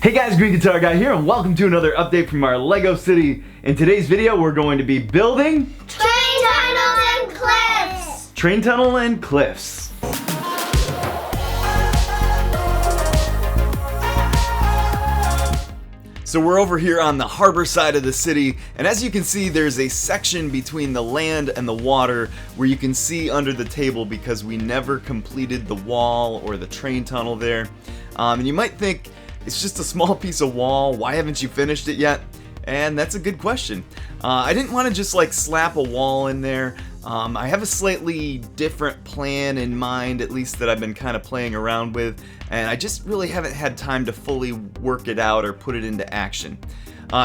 Hey guys, Green Guitar Guy here, and welcome to another update from our Lego City. In today's video, we're going to be building Train tunnel and cliffs. Train tunnel and cliffs. So we're over here on the harbor side of the city, and as you can see, there's a section between the land and the water where you can see under the table because we never completed the wall or the train tunnel there. And you might think, it's just a small piece of wall, why haven't you finished it yet? And that's a good question. I didn't want to just like slap a wall in there. I have a slightly different plan in mind, at least that I've been kind of playing around with, and I just really haven't had time to fully work it out or put it into action.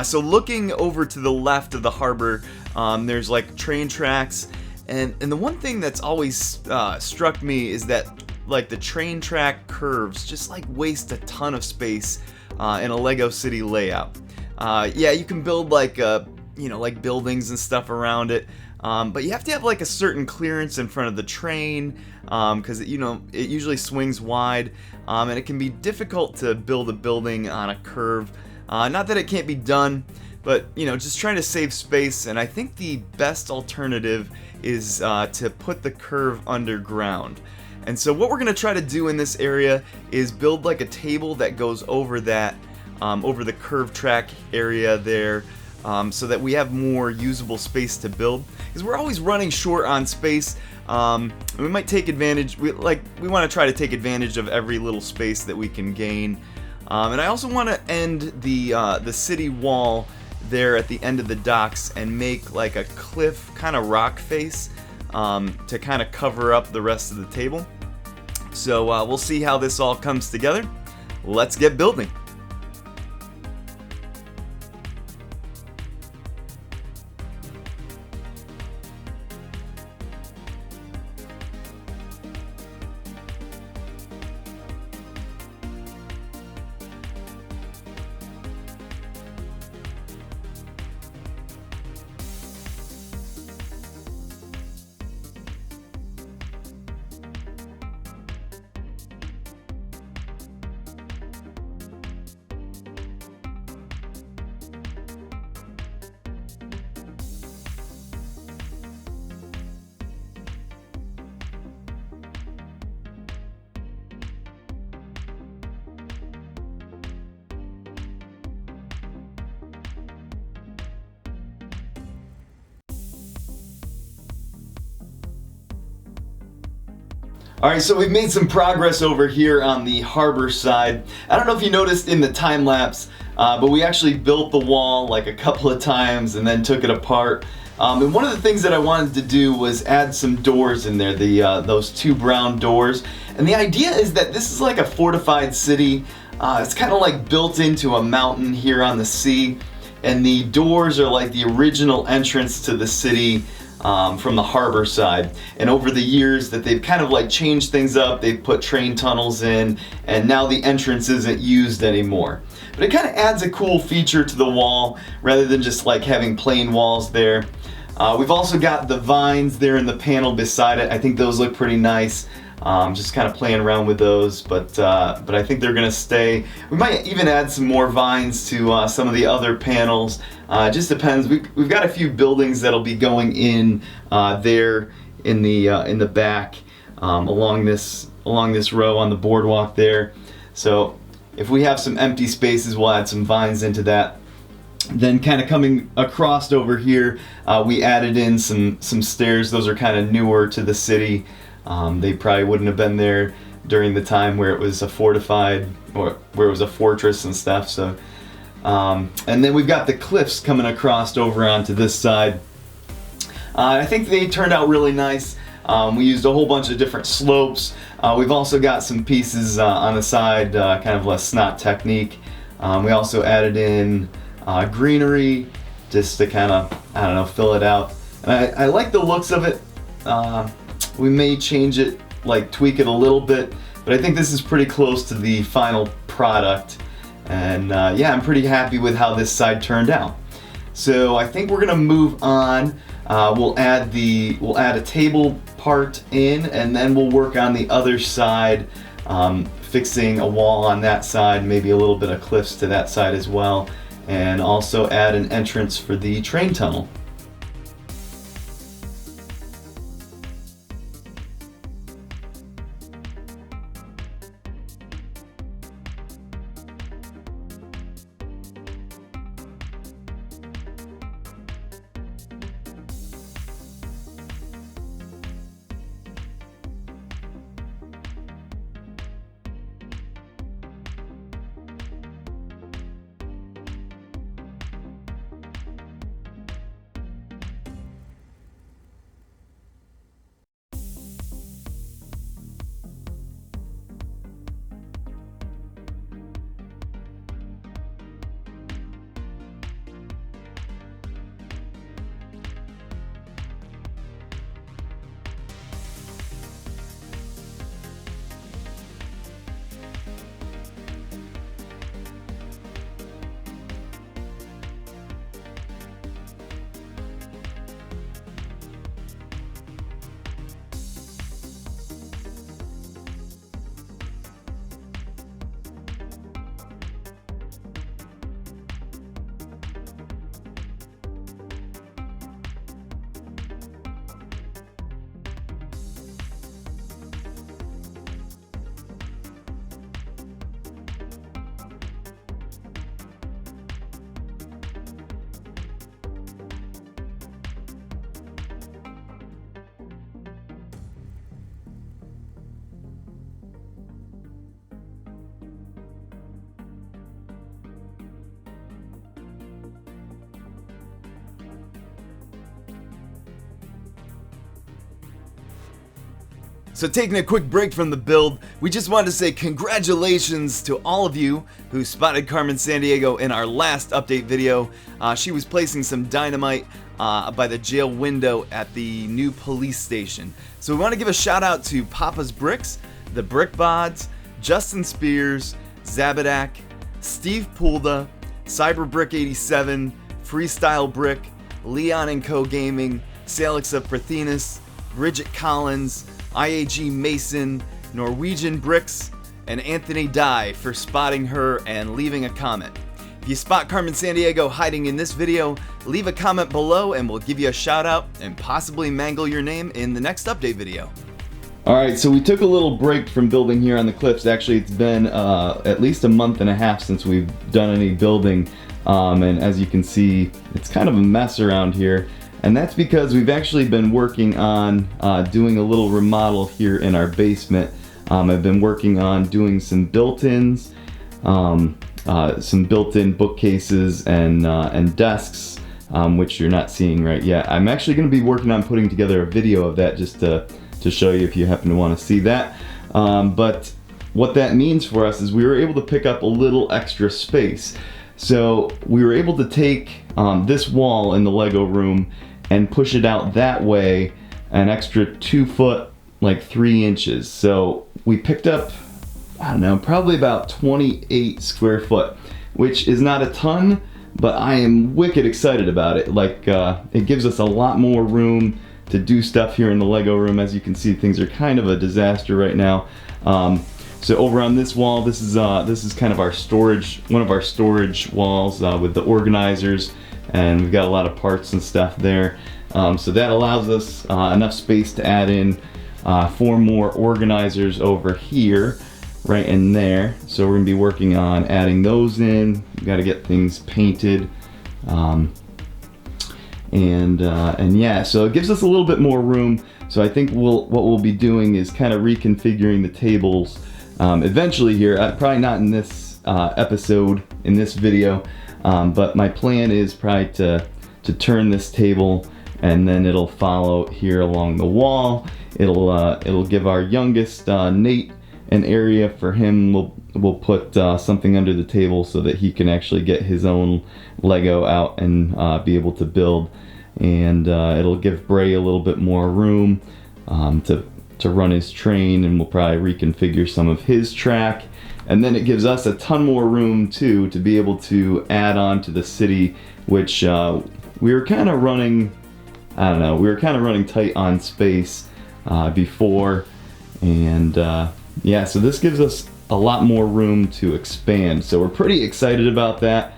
So looking over to the left of the harbor, there's like train tracks, and the one thing that's always struck me is that like the train track curves just like waste a ton of space in a Lego City layout. Yeah, you can build like like buildings and stuff around it, but you have to have like a certain clearance in front of the train because it usually swings wide, and it can be difficult to build a building on a curve. Not that it can't be done, but just trying to save space. And I think the best alternative is to put the curve underground. And so what we're going to try to do in this area is build like a table that goes over that, over the curved track area there, so that we have more usable space to build. Because we're always running short on space. We might take advantage, we want to try to take advantage of every little space that we can gain. And I also want to end the city wall there at the end of the docks and make like a cliff kind of rock face to kind of cover up the rest of the table. So we'll see how this all comes together. Let's get building. Alright, so we've made some progress over here on the harbor side. I don't know if you noticed in the time lapse, but we actually built the wall like a couple of times and then took it apart. And one of the things that I wanted to do was add some doors in there, those two brown doors. And the idea is that this is like a fortified city. It's kind of like built into a mountain here on the sea. And the doors are like the original entrance to the city from the harbor side. And over the years that they've kind of like changed things up, they've put train tunnels in, and now the entrance isn't used anymore. But it kind of adds a cool feature to the wall rather than just like having plain walls there. We've also got the vines there in the panel beside it. I think those look pretty nice. Just kind of playing around with those, but I think they're gonna stay. We might even add some more vines to some of the other panels. It just depends. We've got a few buildings that'll be going in there in the back along this row on the boardwalk there. So if we have some empty spaces, we'll add some vines into that. Then kind of coming across over here, we added in some stairs. Those are kind of newer to the city. They probably wouldn't have been there during the time where it was a fortified, or where it was a fortress and stuff. So, and then we've got the cliffs coming across over onto this side. I think they turned out really nice. We used a whole bunch of different slopes. We've also got some pieces on the side, kind of a snot technique. We also added in greenery just to kind of, I don't know, fill it out. And I like the looks of it. We may change it, like tweak it a little bit, but I think this is pretty close to the final product. And yeah, I'm pretty happy with how this side turned out. So I think we're gonna move on. We'll add a table part in, and then we'll work on the other side, fixing a wall on that side, maybe a little bit of cliffs to that side as well, and also add an entrance for the train tunnel. So taking a quick break from the build, we just wanted to say congratulations to all of you who spotted Carmen Sandiego in our last update video. She was placing some dynamite by the jail window at the new police station. So we want to give a shout out to Papa's Bricks, the Brick Bods, Justin Spears, Zabadak, Steve Pulda, CyberBrick87, Freestyle Brick, Leon & Co Gaming, Salixa Parthenis, Bridget Collins, IAG Mason, Norwegian Bricks, and Anthony Dye for spotting her and leaving a comment. If you spot Carmen Sandiego hiding in this video, leave a comment below and we'll give you a shout out and possibly mangle your name in the next update video. Alright, so we took a little break from building here on the cliffs. Actually, it's been at least a month and a half since we've done any building, and as you can see, it's kind of a mess around here. And that's because we've actually been working on doing a little remodel here in our basement. I've been working on doing some built-ins, some built-in bookcases and desks, which you're not seeing right yet. I'm actually going to be working on putting together a video of that just to show you if you happen to want to see that. But what that means for us is we were able to pick up a little extra space. So we were able to take this wall in the Lego room and push it out that way an extra 2 foot, like 3 inches. So we picked up, I don't know, probably about 28 square foot, which is not a ton, but I am wicked excited about it. Like, it gives us a lot more room to do stuff here in the Lego room. As you can see, things are kind of a disaster right now. So over on this wall, this is kind of our storage, one of our storage walls with the organizers, and we've got a lot of parts and stuff there. So that allows us enough space to add in 4 more organizers over here, right in there. So we're gonna be working on adding those in. We've got to get things painted, and yeah, so it gives us a little bit more room. So I think what we'll be doing is kind of reconfiguring the tables eventually here. Probably not in this episode, in this video, but my plan is probably to turn this table and then it'll follow here along the wall. It'll give our youngest Nate an area for him. We'll put something under the table so that he can actually get his own Lego out and be able to build. And it'll give Bray a little bit more room to run his train, and we'll probably reconfigure some of his track. And then it gives us a ton more room too to be able to add on to the city, which we were kind of running, I don't know, we were kind of running tight on space before. And yeah, so this gives us a lot more room to expand. So we're pretty excited about that.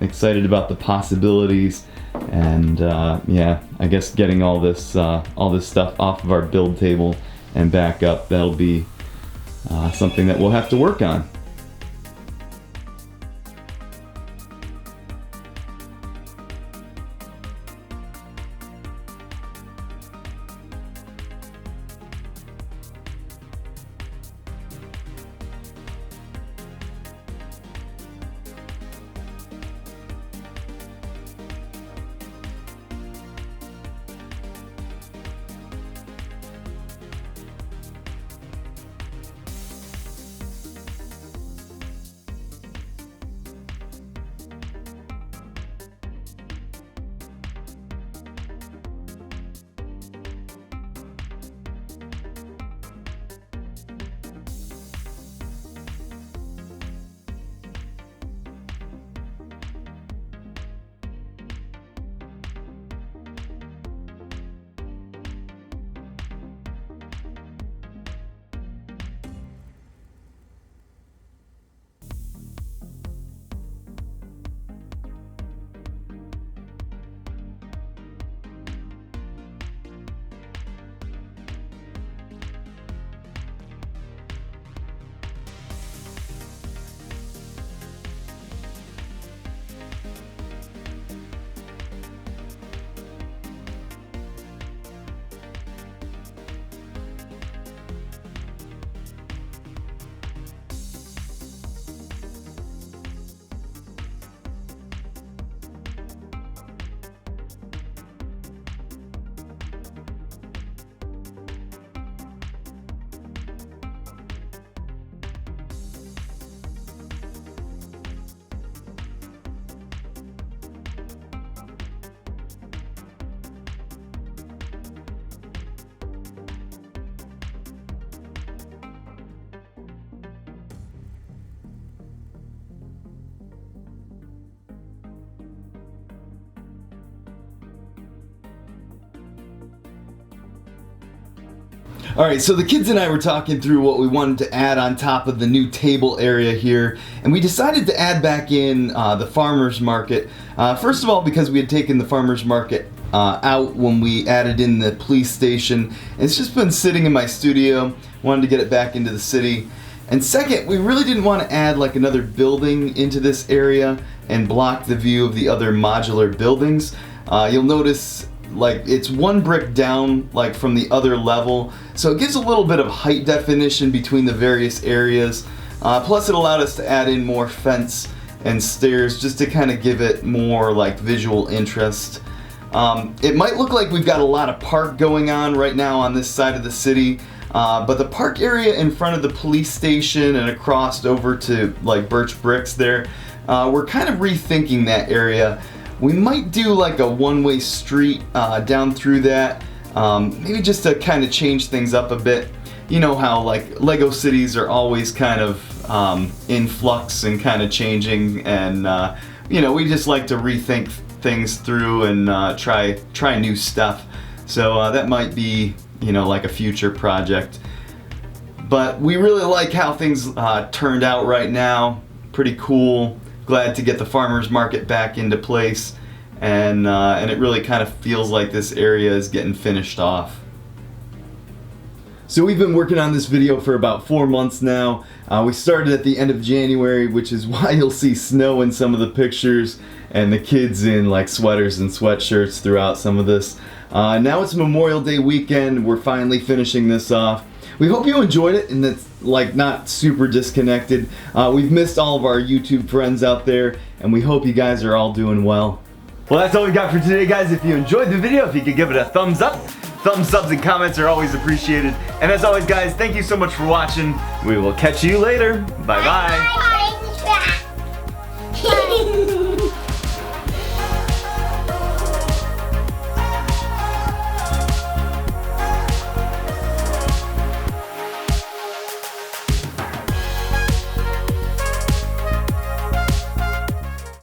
Excited about the possibilities, and yeah, I guess getting all this stuff off of our build table and back up, that'll be something that we'll have to work on. Alright, so the kids and I were talking through what we wanted to add on top of the new table area here, and we decided to add back in the farmer's market. First of all, because we had taken the farmer's market out when we added in the police station. It's just been sitting in my studio, wanted to get it back into the city. And second, we really didn't want to add like another building into this area and block the view of the other modular buildings. You'll notice like it's one brick down like from the other level, so it gives a little bit of height definition between the various areas. Plus it allowed us to add in more fence and stairs just to kind of give it more like visual interest. It might look like we've got a lot of park going on right now on this side of the city, but the park area in front of the police station and across over to like Birch Bricks there, we're kind of rethinking that area. We might do like a one-way street down through that, maybe just to kind of change things up a bit. You know how like Lego cities are always kind of in flux and kind of changing, and you know, we just like to rethink things through and try new stuff. So that might be, you know, like a future project. But we really like how things turned out right now. Pretty cool. Glad to get the farmer's market back into place, and it really kind of feels like this area is getting finished off. So we've been working on this video for about 4 months now. We started at the end of January, which is why you'll see snow in some of the pictures and the kids in like sweaters and sweatshirts throughout some of this. Now it's Memorial Day weekend. We're finally finishing this off. We hope you enjoyed it and it's like not super disconnected. We've missed all of our YouTube friends out there, and we hope you guys are all doing well. Well, that's all we got for today, guys. If you enjoyed the video, if you could give it a thumbs up. Thumbs ups and comments are always appreciated. And as always, guys, thank you so much for watching. We will catch you later. Bye-bye. Bye.